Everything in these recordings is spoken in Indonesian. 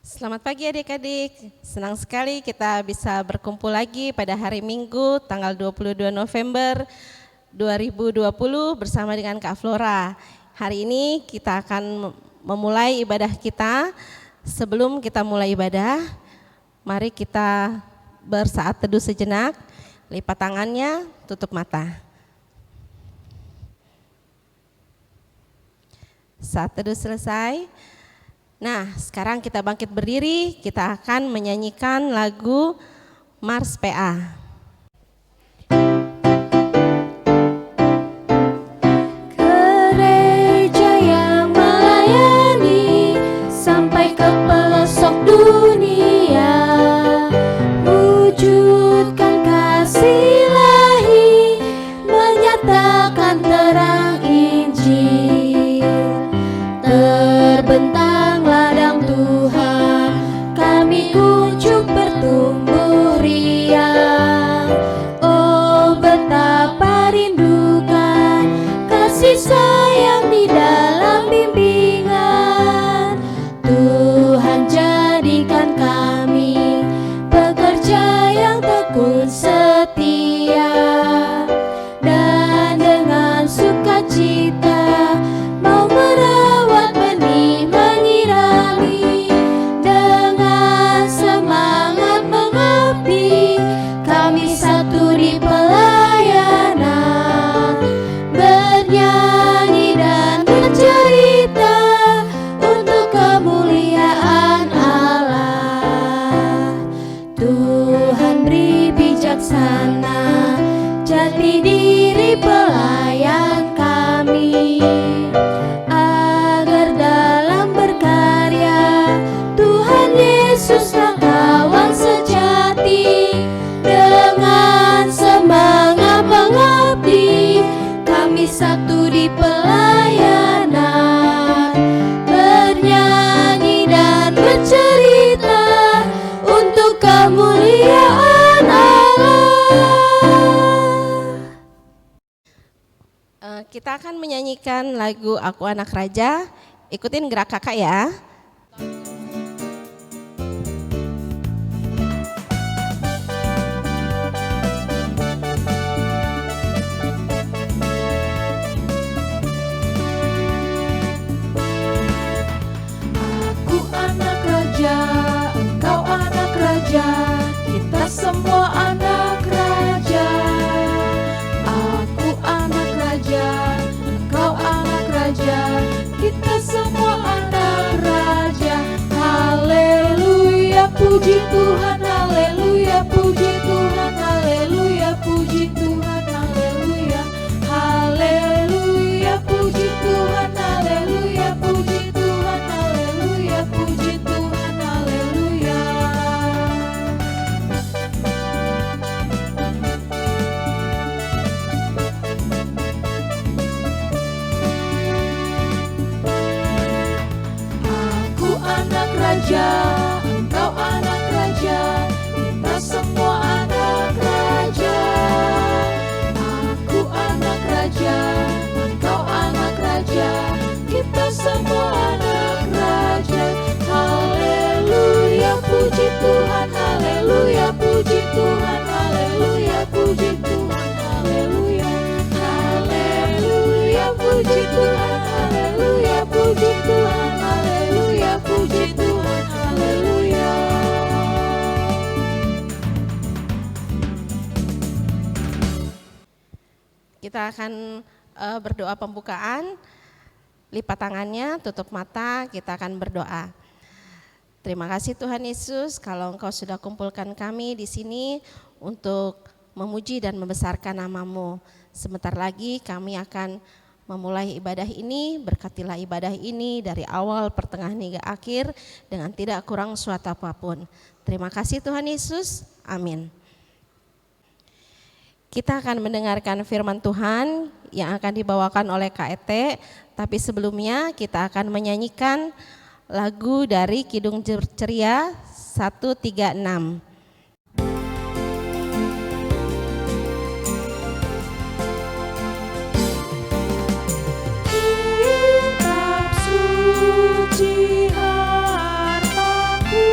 Selamat pagi adik-adik, senang sekali kita bisa berkumpul lagi pada hari Minggu tanggal 22 November 2020 bersama dengan Kak Flora. Hari ini kita akan memulai ibadah kita. Sebelum kita mulai ibadah, mari kita bersaat teduh sejenak, lipat tangannya, tutup mata. Saat teduh selesai, nah sekarang kita bangkit berdiri, kita akan menyanyikan lagu Mars PA. Gereja yang melayani sampai ke pelosok dunia, wujudkan kasih ilahi, menyatakan terang Injil. Terbentang ladang Tuhan, kami kunjung bertumbuh riang. Oh betapa rindukan kasih sayang di dalam bimbingan. Tuhan jadikan kami pekerja yang tekun setia, dan dengan sukacita mau merawat benih menyirami. Dengan semangat mengabdi, kami satu di pelayanan, bernyanyi dan bercerita untuk kemuliaan Allah. Tuhan beri bijaksana jati diri pelayan kami, agar dalam berkarya Tuhan Yesuslah kawan sejati. Dengan semangat mengabdi, kami satu di pelayanan, bernyanyi dan bercerita untuk kemuliaan Allah. Kita akan menyanyikan lagu Aku Anak Raja. Ikutin gerak kakak ya. Aku anak raja, engkau anak raja, kita semua anak raja. Aku anak raja, engkau anak raja, kita semua anak raja. Haleluya, puji Tuhan, haleluya, puji Tuhan, haleluya, puji Tuhan, haleluya. Haleluya, puji Tuhan, haleluya, puji Tuhan, haleluya, puji Tuhan, haleluya. Aku anak raja, engkau anak raja, kita semua anak raja. Aku anak raja, engkau anak raja, kita semua anak raja. Haleluya, puji Tuhan, haleluya, puji Tuhan, haleluya, puji Tuhan, haleluya. Haleluya, puji Tuhan, haleluya, puji Tuhan, haleluya, puji Tuhan, haleluya. Kita akan berdoa pembukaan. Lipat tangannya, tutup mata, kita akan berdoa. Terima kasih Tuhan Yesus, kalau Engkau sudah kumpulkan kami di sini untuk memuji dan membesarkan nama-Mu. Sebentar lagi kami akan memulai ibadah ini, berkatilah ibadah ini dari awal, pertengahan hingga akhir dengan tidak kurang suatu apapun. Terima kasih Tuhan Yesus, amin. Kita akan mendengarkan firman Tuhan yang akan dibawakan oleh KET, tapi sebelumnya kita akan menyanyikan lagu dari Kidung Ceria 136. Kitab suci hartaku,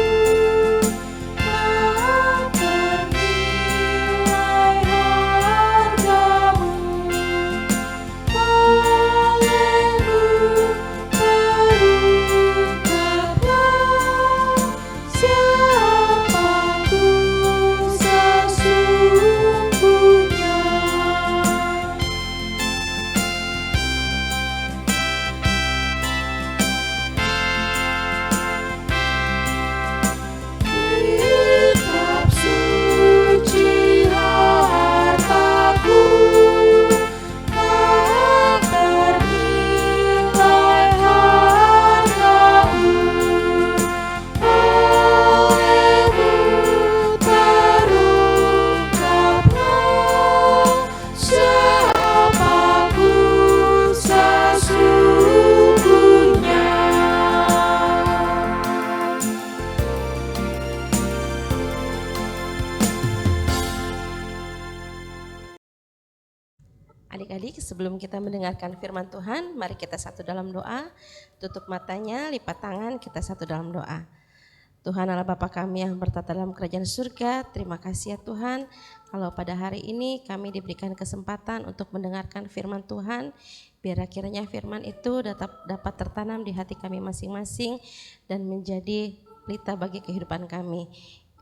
Sebelum kita mendengarkan firman Tuhan, mari kita satu dalam doa. Tutup matanya, lipat tangan, kita satu dalam doa. Tuhan Allah Bapa kami yang bertata dalam kerajaan surga, terima kasih ya Tuhan, kalau pada hari ini kami diberikan kesempatan untuk mendengarkan firman Tuhan, biar kiranya firman itu dapat tertanam di hati kami masing-masing dan menjadi pelita bagi kehidupan kami.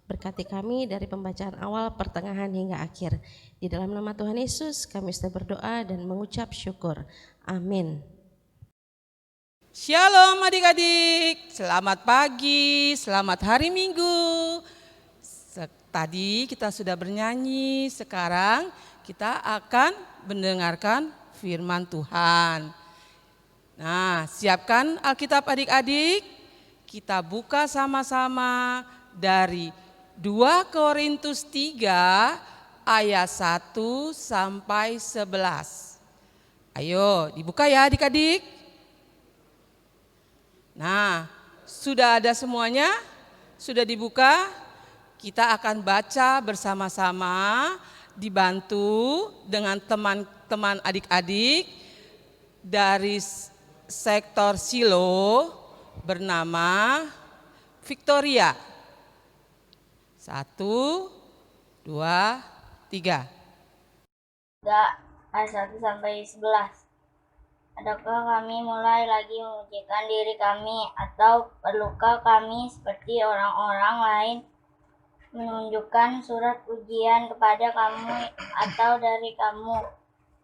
Berkati kami dari pembacaan awal, pertengahan hingga akhir. Di dalam nama Tuhan Yesus kami sudah berdoa dan mengucap syukur. Amin. Shalom adik-adik, selamat pagi, selamat hari Minggu. Tadi kita sudah bernyanyi, sekarang kita akan mendengarkan firman Tuhan. Nah, siapkan Alkitab adik-adik, kita buka sama-sama dari 2 Korintus 3 ayat 1 sampai 11. Ayo dibuka ya adik-adik. Nah, sudah ada semuanya? Sudah dibuka? Kita akan baca bersama-sama, dibantu dengan teman-teman adik-adik dari sektor Silo bernama Victoria. 1, 2, 3. Ayat 1 sampai 11. Adakah kami mulai lagi memujikan diri kami, atau perlukah kami seperti orang-orang lain menunjukkan surat pujian kepada kamu atau dari kamu?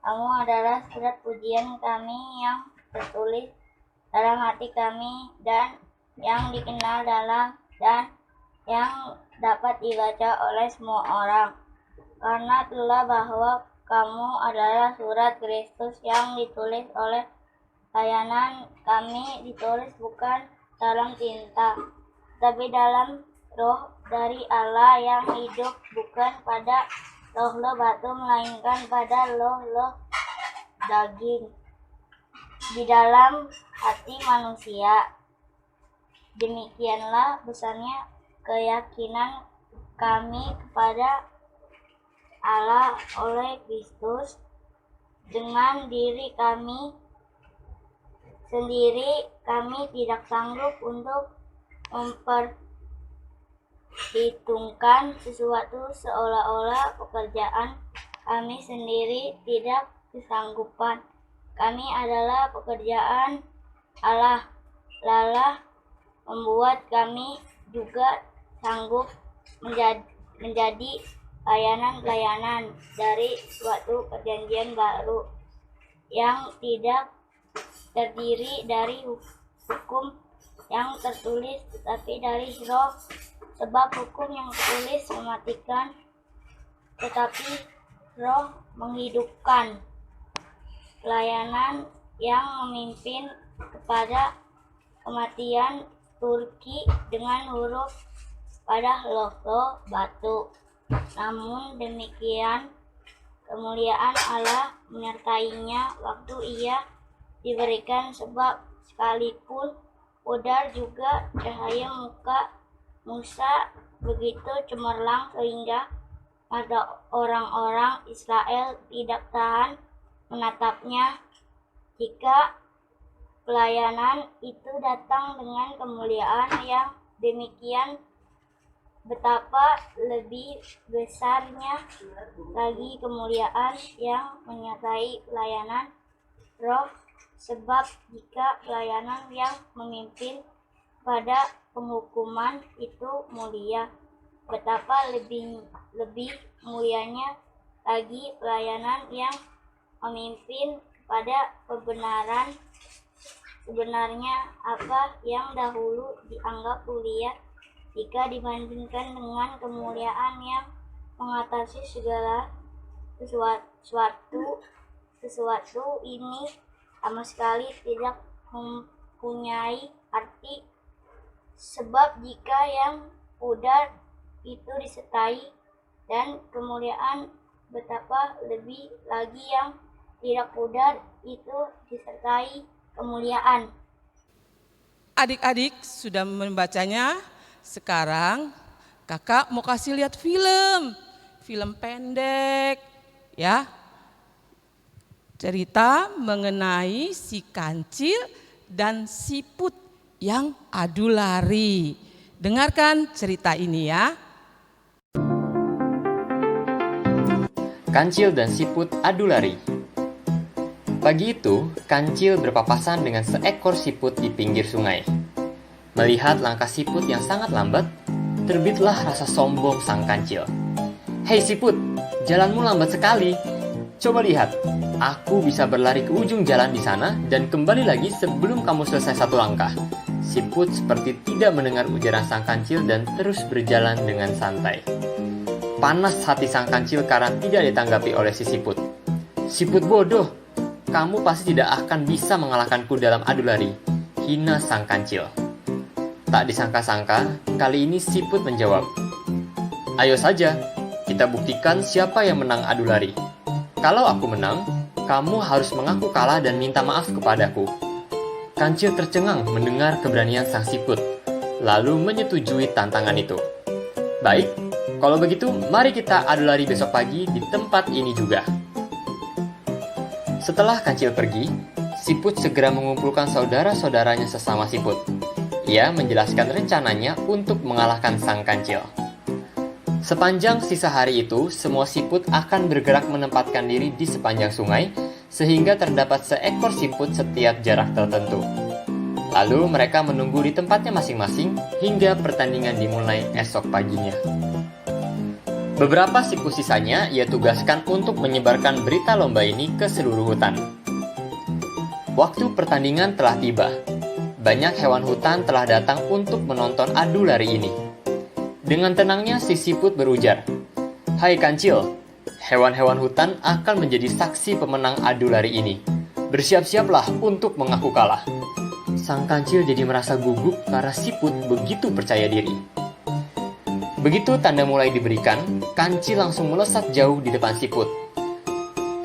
Kamu adalah surat pujian kami yang tertulis dalam hati kami dan yang dikenal dan yang dapat dibaca oleh semua orang. Karena itulah bahwa kamu adalah surat Kristus yang ditulis oleh layanan kami, ditulis bukan dalam tinta, tapi dalam roh dari Allah yang hidup, bukan pada loh-loh batu, melainkan pada loh-loh daging di dalam hati manusia. Demikianlah besarnya keyakinan kami kepada Allah oleh Kristus. Dengan diri kami sendiri kami tidak sanggup untuk memperhitungkan sesuatu, seolah-olah pekerjaan kami sendiri tidak kesanggupan. Kami adalah pekerjaan Allah, lalah membuat kami juga sanggup menjadi layanan-layanan dari suatu perjanjian baru yang tidak terdiri dari hukum yang tertulis, tetapi dari roh. Sebab hukum yang tertulis mematikan, tetapi roh menghidupkan. Layanan yang memimpin kepada kematian Turki dengan huruf pada loh-loh batu. Namun demikian kemuliaan Allah menyertainya waktu ia diberikan, sebab sekalipun pudar juga cahaya muka Musa begitu cemerlang sehingga mata orang-orang Israel tidak tahan menatapnya. Jika pelayanan itu datang dengan kemuliaan yang demikian, betapa lebih besarnya lagi kemuliaan yang menyertai pelayanan roh. Sebab jika pelayanan yang memimpin pada penghukuman itu mulia, betapa lebih mulianya lagi pelayanan yang memimpin pada kebenaran. Sebenarnya apa yang dahulu dianggap mulia, jika dibandingkan dengan kemuliaan yang mengatasi segala sesuatu ini, sama sekali tidak mempunyai arti. Sebab jika yang pudar itu disertai dan kemuliaan, betapa lebih lagi yang tidak pudar itu disertai kemuliaan. Adik-adik sudah membacanya. Sekarang kakak mau kasih lihat film pendek ya. Cerita mengenai si kancil dan siput yang adu lari. Dengarkan cerita ini ya. Kancil dan siput adu lari. Pagi itu, kancil berpapasan dengan seekor siput di pinggir sungai. Melihat langkah siput yang sangat lambat, terbitlah rasa sombong sang kancil. "Hei siput, jalanmu lambat sekali. Coba lihat, aku bisa berlari ke ujung jalan di sana dan kembali lagi sebelum kamu selesai satu langkah." Siput seperti tidak mendengar ujaran sang kancil dan terus berjalan dengan santai. Panas hati sang kancil karena tidak ditanggapi oleh si siput. "Siput bodoh, kamu pasti tidak akan bisa mengalahkanku dalam adu lari," hina sang kancil. Tak disangka-sangka, kali ini siput menjawab, "Ayo saja, kita buktikan siapa yang menang adu lari. Kalau aku menang, kamu harus mengaku kalah dan minta maaf kepadaku." Kancil tercengang mendengar keberanian sang siput, lalu menyetujui tantangan itu. "Baik, kalau begitu mari kita adu lari besok pagi di tempat ini juga." Setelah kancil pergi, siput segera mengumpulkan saudara-saudaranya sesama siput. Ia menjelaskan rencananya untuk mengalahkan sang kancil. Sepanjang sisa hari itu, semua siput akan bergerak menempatkan diri di sepanjang sungai, sehingga terdapat seekor siput setiap jarak tertentu. Lalu mereka menunggu di tempatnya masing-masing hingga pertandingan dimulai esok paginya. Beberapa siput sisanya ia tugaskan untuk menyebarkan berita lomba ini ke seluruh hutan. Waktu pertandingan telah tiba. Banyak hewan hutan telah datang untuk menonton adu lari ini. Dengan tenangnya si siput berujar, "Hai kancil, hewan-hewan hutan akan menjadi saksi pemenang adu lari ini. Bersiap-siaplah untuk mengaku kalah." Sang kancil jadi merasa gugup karena siput begitu percaya diri. Begitu tanda mulai diberikan, kancil langsung melesat jauh di depan siput.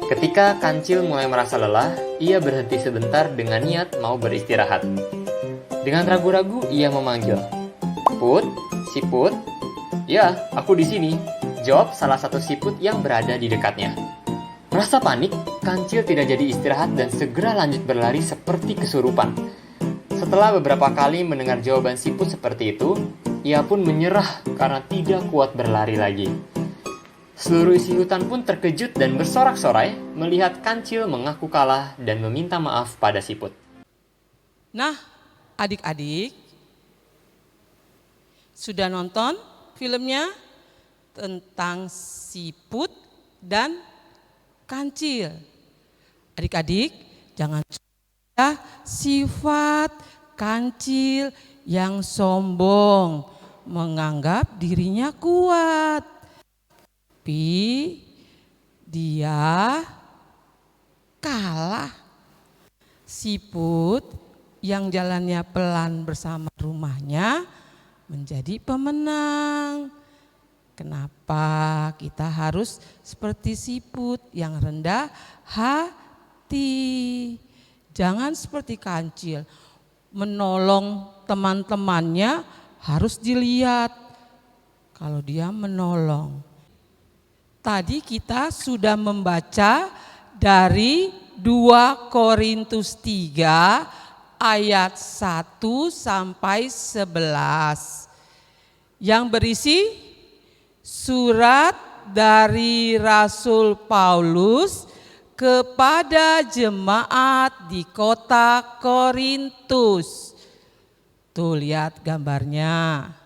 Ketika kancil mulai merasa lelah, ia berhenti sebentar dengan niat mau beristirahat. Dengan ragu-ragu ia memanggil, "Put, siput." "Ya, aku di sini," jawab salah satu siput yang berada di dekatnya. Merasa panik, kancil tidak jadi istirahat dan segera lanjut berlari seperti kesurupan. Setelah beberapa kali mendengar jawaban siput seperti itu, ia pun menyerah karena tidak kuat berlari lagi. Seluruh isi hutan pun terkejut dan bersorak-sorai melihat kancil mengaku kalah dan meminta maaf pada siput. Nah, adik-adik, sudah nonton filmnya tentang siput dan kancil. Adik-adik, jangan ya sifat kancil yang sombong, menganggap dirinya kuat. Tapi dia kalah. Siput yang jalannya pelan bersama rumahnya menjadi pemenang. Kenapa kita harus seperti siput yang rendah hati? Jangan seperti kancil, menolong teman-temannya harus dilihat kalau dia menolong. Tadi kita sudah membaca dari 2 Korintus 3 ayat 1 sampai 11 yang berisi surat dari Rasul Paulus kepada jemaat di kota Korintus. Tuh lihat gambarnya.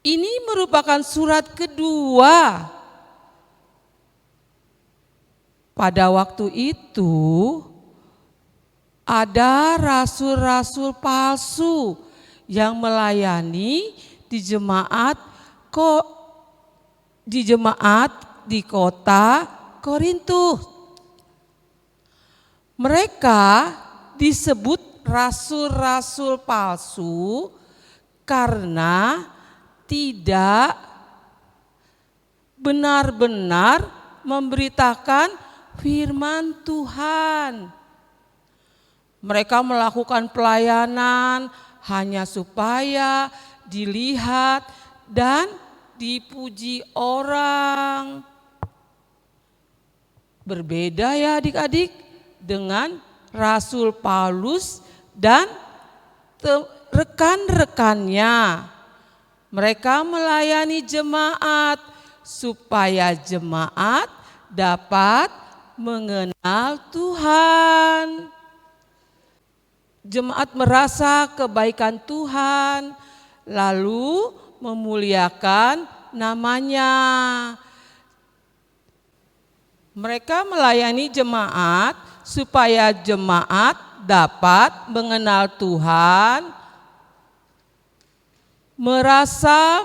Ini merupakan surat kedua. Pada waktu itu ada rasul-rasul palsu yang melayani di jemaat di kota Korintus. Mereka disebut rasul-rasul palsu karena tidak benar-benar memberitakan firman Tuhan. Mereka melakukan pelayanan hanya supaya dilihat dan dipuji orang. Berbeda ya adik-adik dengan Rasul Paulus dan rekan-rekannya. Mereka melayani jemaat supaya jemaat dapat mengenal Tuhan. Jemaat merasa kebaikan Tuhan, lalu memuliakan namanya. Mereka melayani jemaat supaya jemaat dapat mengenal Tuhan, merasa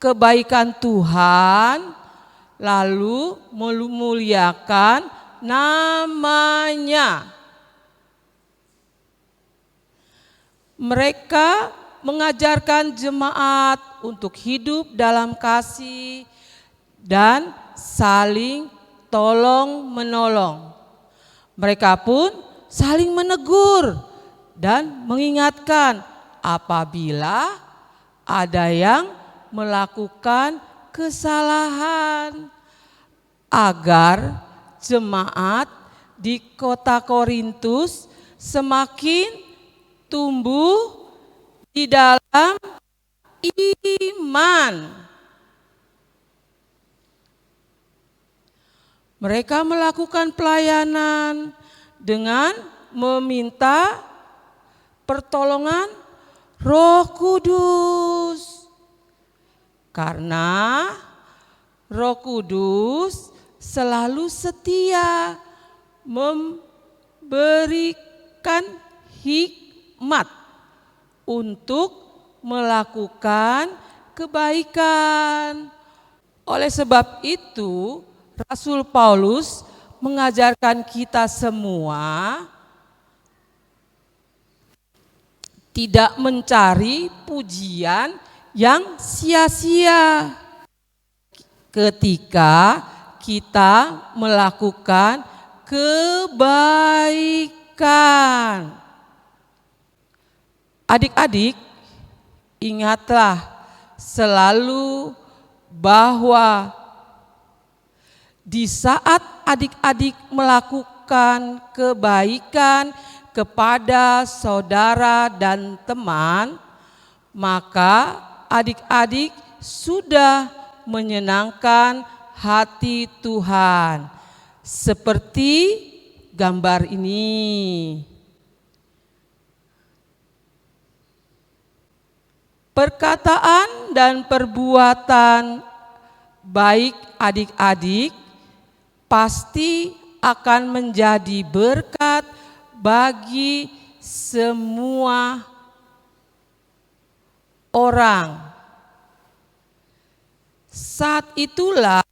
kebaikan Tuhan, lalu memuliakan namanya. Mereka mengajarkan jemaat untuk hidup dalam kasih dan saling tolong-menolong. Mereka pun saling menegur dan mengingatkan apabila ada yang melakukan kesalahan, agar jemaat di kota Korintus semakin tumbuh di dalam iman. Mereka melakukan pelayanan dengan meminta pertolongan Roh Kudus. Karena Roh Kudus selalu setia memberikan hikmat untuk melakukan kebaikan. Oleh sebab itu, Rasul Paulus mengajarkan kita semua tidak mencari pujian yang sia-sia ketika kita melakukan kebaikan. Adik-adik, ingatlah selalu bahwa di saat adik-adik melakukan kebaikan kepada saudara dan teman, maka adik-adik sudah menyenangkan hati Tuhan. Seperti gambar ini. Perkataan dan perbuatan baik adik-adik pasti akan menjadi berkat bagi semua orang. Saat itulah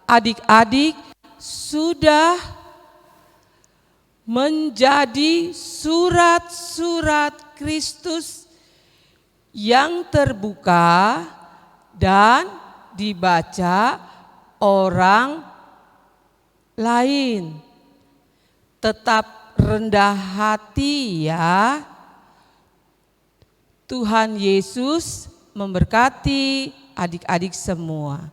adik-adik sudah menjadi surat-surat Kristus yang terbuka dan dibaca orang lain. Tetap rendah hati ya. Tuhan Yesus memberkati adik-adik semua.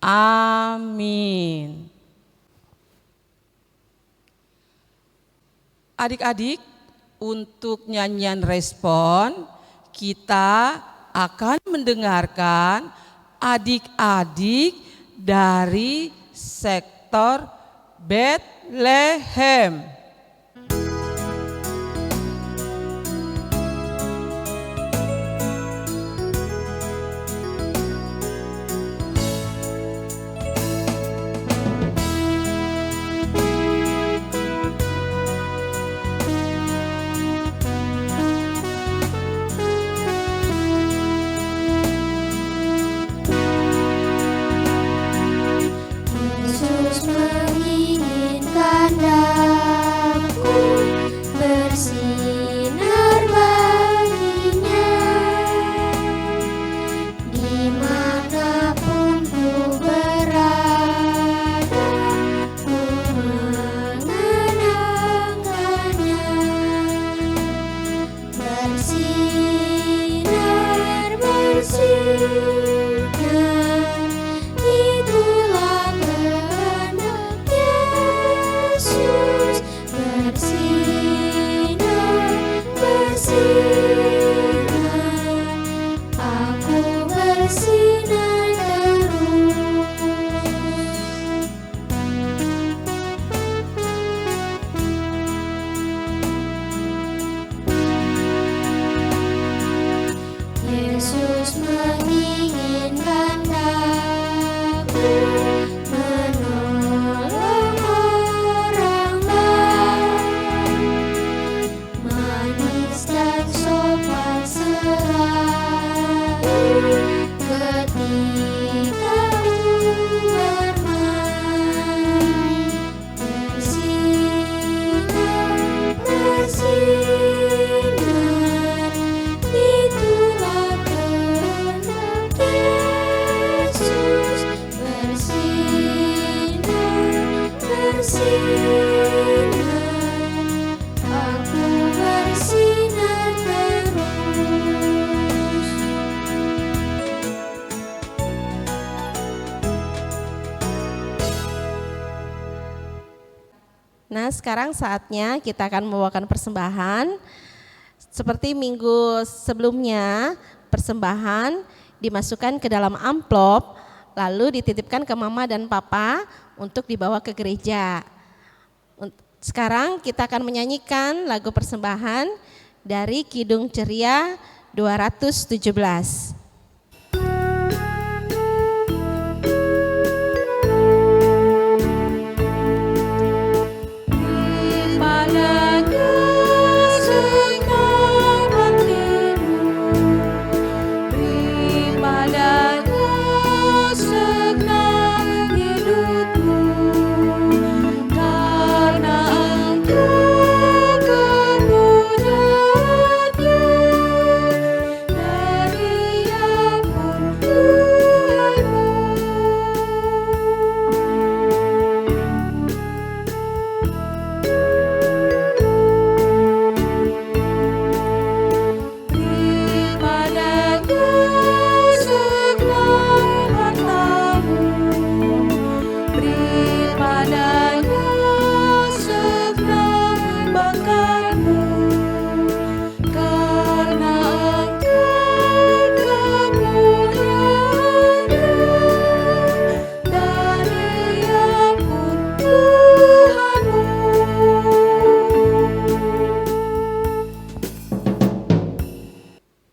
Amin. Adik-adik, untuk nyanyian respon, kita akan mendengarkan adik-adik dari sektor Bethlehem. Yesus menginginkan daku bersinar baginya, dimanapun ku berada, ku mengenangkannya. Bersinar, bersinar, itulah kehendak Nah, sekarang saatnya kita akan membawakan persembahan. Seperti minggu sebelumnya, persembahan dimasukkan ke dalam amplop, lalu dititipkan ke mama dan papa untuk dibawa ke gereja. Sekarang kita akan menyanyikan lagu persembahan dari Kidung Ceria 217.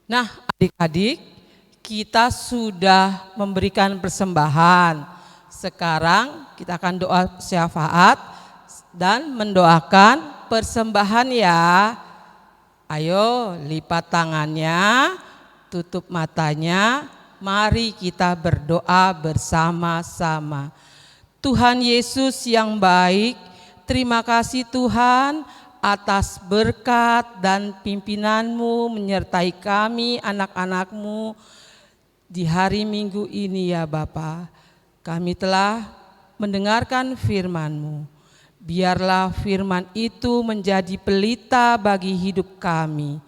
Nah, adik-adik, kita sudah memberikan persembahan. Sekarang kita akan doa syafaat dan mendoakan persembahan ya. Ayo lipat tangannya, tutup matanya, mari kita berdoa bersama-sama. Tuhan Yesus yang baik, terima kasih Tuhan atas berkat dan pimpinan-Mu menyertai kami anak-anak-Mu di hari Minggu ini ya Bapa. Kami telah mendengarkan firman-Mu. Biarlah firman itu menjadi pelita bagi hidup kami.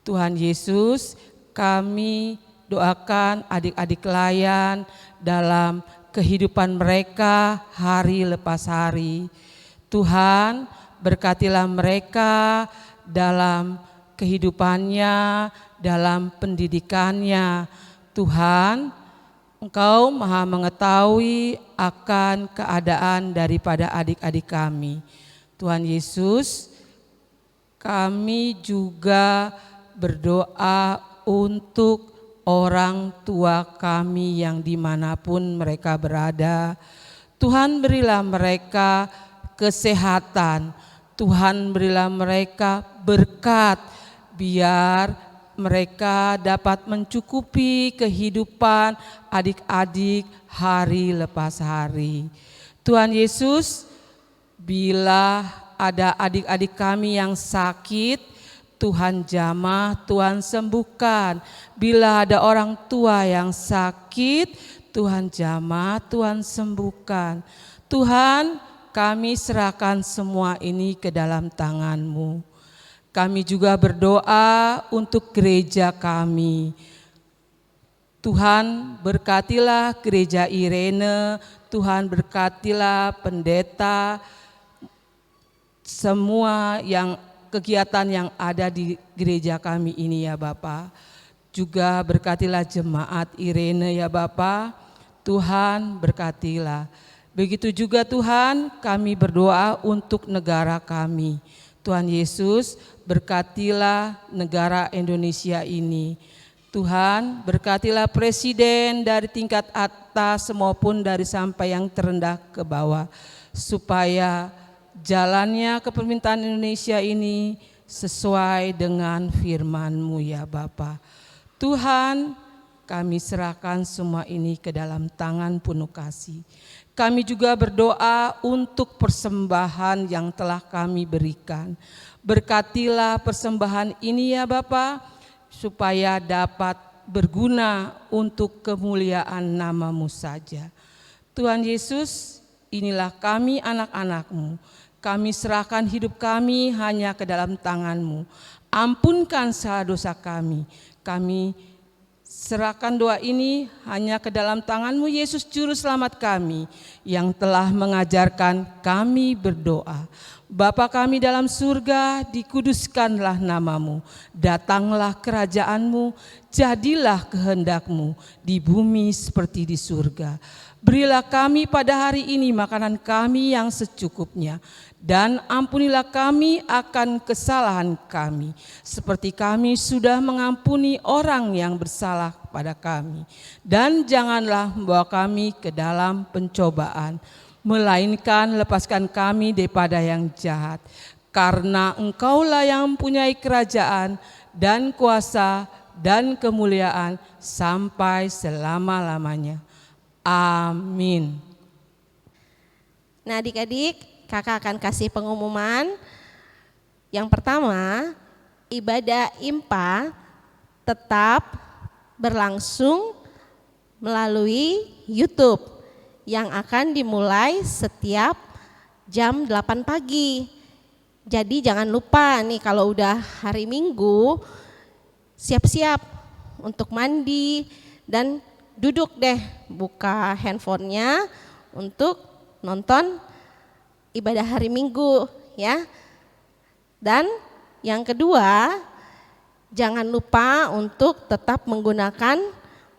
Tuhan Yesus, kami doakan adik-adik layan dalam kehidupan mereka hari lepas hari. Tuhan, berkatilah mereka dalam kehidupannya, dalam pendidikannya. Tuhan, Engkau Maha mengetahui akan keadaan daripada adik-adik kami. Tuhan Yesus, kami juga berdoa untuk orang tua kami yang dimanapun mereka berada. Tuhan, berilah mereka kesehatan. Tuhan, berilah mereka berkat, biar mereka dapat mencukupi kehidupan adik-adik hari lepas hari. Tuhan Yesus, bila ada adik-adik kami yang sakit, Tuhan jamah, Tuhan sembuhkan. Bila ada orang tua yang sakit, Tuhan jamah, Tuhan sembuhkan. Tuhan, kami serahkan semua ini ke dalam tangan-Mu. Kami juga berdoa untuk gereja kami. Tuhan, berkatilah gereja Irene, Tuhan berkatilah pendeta, semua yang kegiatan yang ada di gereja kami ini ya Bapa. Juga berkatilah jemaat Irene ya Bapa. Tuhan, berkatilah. Begitu juga Tuhan, kami berdoa untuk negara kami. Tuhan Yesus, berkatilah negara Indonesia ini. Tuhan, berkatilah presiden dari tingkat atas maupun dari sampai yang terendah ke bawah, supaya jalannya kepemerintahan Indonesia ini sesuai dengan firman-Mu ya Bapa. Tuhan, kami serahkan semua ini ke dalam tangan penuh kasih. Kami juga berdoa untuk persembahan yang telah kami berikan. Berkatilah persembahan ini ya Bapa, supaya dapat berguna untuk kemuliaan nama-Mu saja. Tuhan Yesus, inilah kami anak-anak-Mu. Kami serahkan hidup kami hanya ke dalam tangan-Mu. Ampunkan salah dosa kami. Kami serahkan doa ini hanya ke dalam tangan-Mu, Yesus Juru Selamat kami, yang telah mengajarkan kami berdoa. Bapa kami dalam surga, dikuduskanlah namamu, datanglah kerajaanmu, jadilah kehendakmu di bumi seperti di surga. Berilah kami pada hari ini makanan kami yang secukupnya, dan ampunilah kami akan kesalahan kami, seperti kami sudah mengampuni orang yang bersalah kepada kami. Dan janganlah membawa kami ke dalam pencobaan, melainkan lepaskan kami daripada yang jahat. Karena Engkaulah yang mempunyai kerajaan dan kuasa dan kemuliaan sampai selama-lamanya. Amin. Nah adik-adik, kakak akan kasih pengumuman. Yang pertama, ibadah IMPA tetap berlangsung melalui YouTube yang akan dimulai setiap jam 8 pagi. Jadi jangan lupa nih kalau udah hari Minggu, siap-siap untuk mandi dan duduk deh, buka handphonenya untuk nonton ibadah hari Minggu ya. Dan yang kedua, jangan lupa untuk tetap menggunakan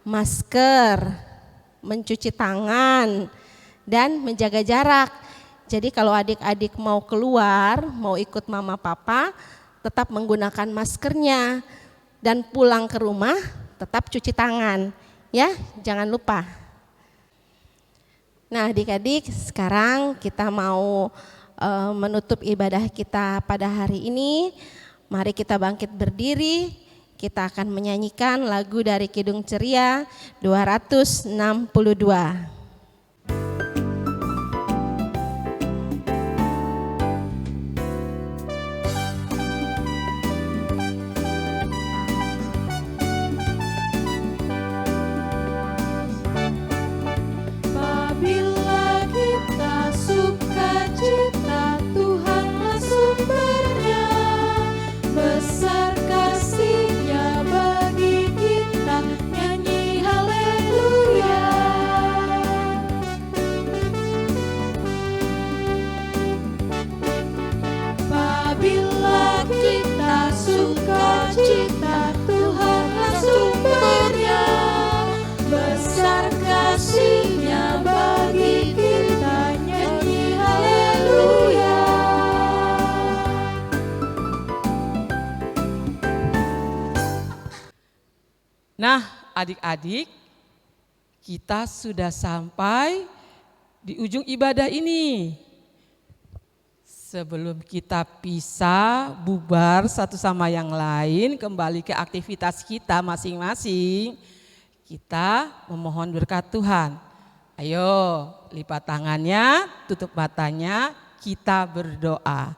masker, mencuci tangan, dan menjaga jarak. Jadi kalau adik-adik mau keluar, mau ikut mama papa, tetap menggunakan maskernya. Dan pulang ke rumah tetap cuci tangan. Ya, jangan lupa. Nah adik-adik, sekarang kita mau menutup ibadah kita pada hari ini. Mari kita bangkit berdiri, kita akan menyanyikan lagu dari Kidung Ceria 262. Apabila kita sukacita, Tuhanlah sumbernya. Besar kasih-Nya bagi kita, nyanyi haleluya. Apabila kita sukacita, Tuhanlah sumbernya. Besar kasih-Nya bagi kita, nyanyi haleluya. Nah, adik-adik, kita sudah sampai di ujung ibadah ini. Sebelum kita pisah, bubar satu sama yang lain, kembali ke aktivitas kita masing-masing, kita memohon berkat Tuhan. Ayo, lipat tangannya, tutup matanya, kita berdoa.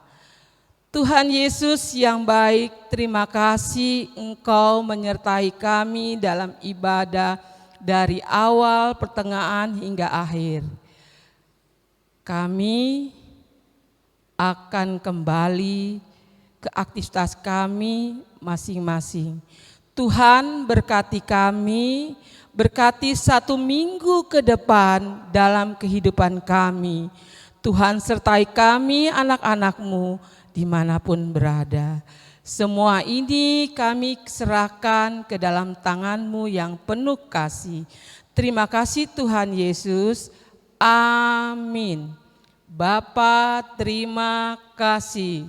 Tuhan Yesus yang baik, terima kasih Engkau menyertai kami dalam ibadah dari awal, pertengahan hingga akhir. Kami akan kembali ke aktivitas kami masing-masing. Tuhan berkati kami, berkati 1 minggu ke depan dalam kehidupan kami. Tuhan sertai kami anak-anak-Mu dimanapun berada. Semua ini kami serahkan ke dalam tangan-Mu yang penuh kasih. Terima kasih Tuhan Yesus. Amin. Bapa, terima kasih.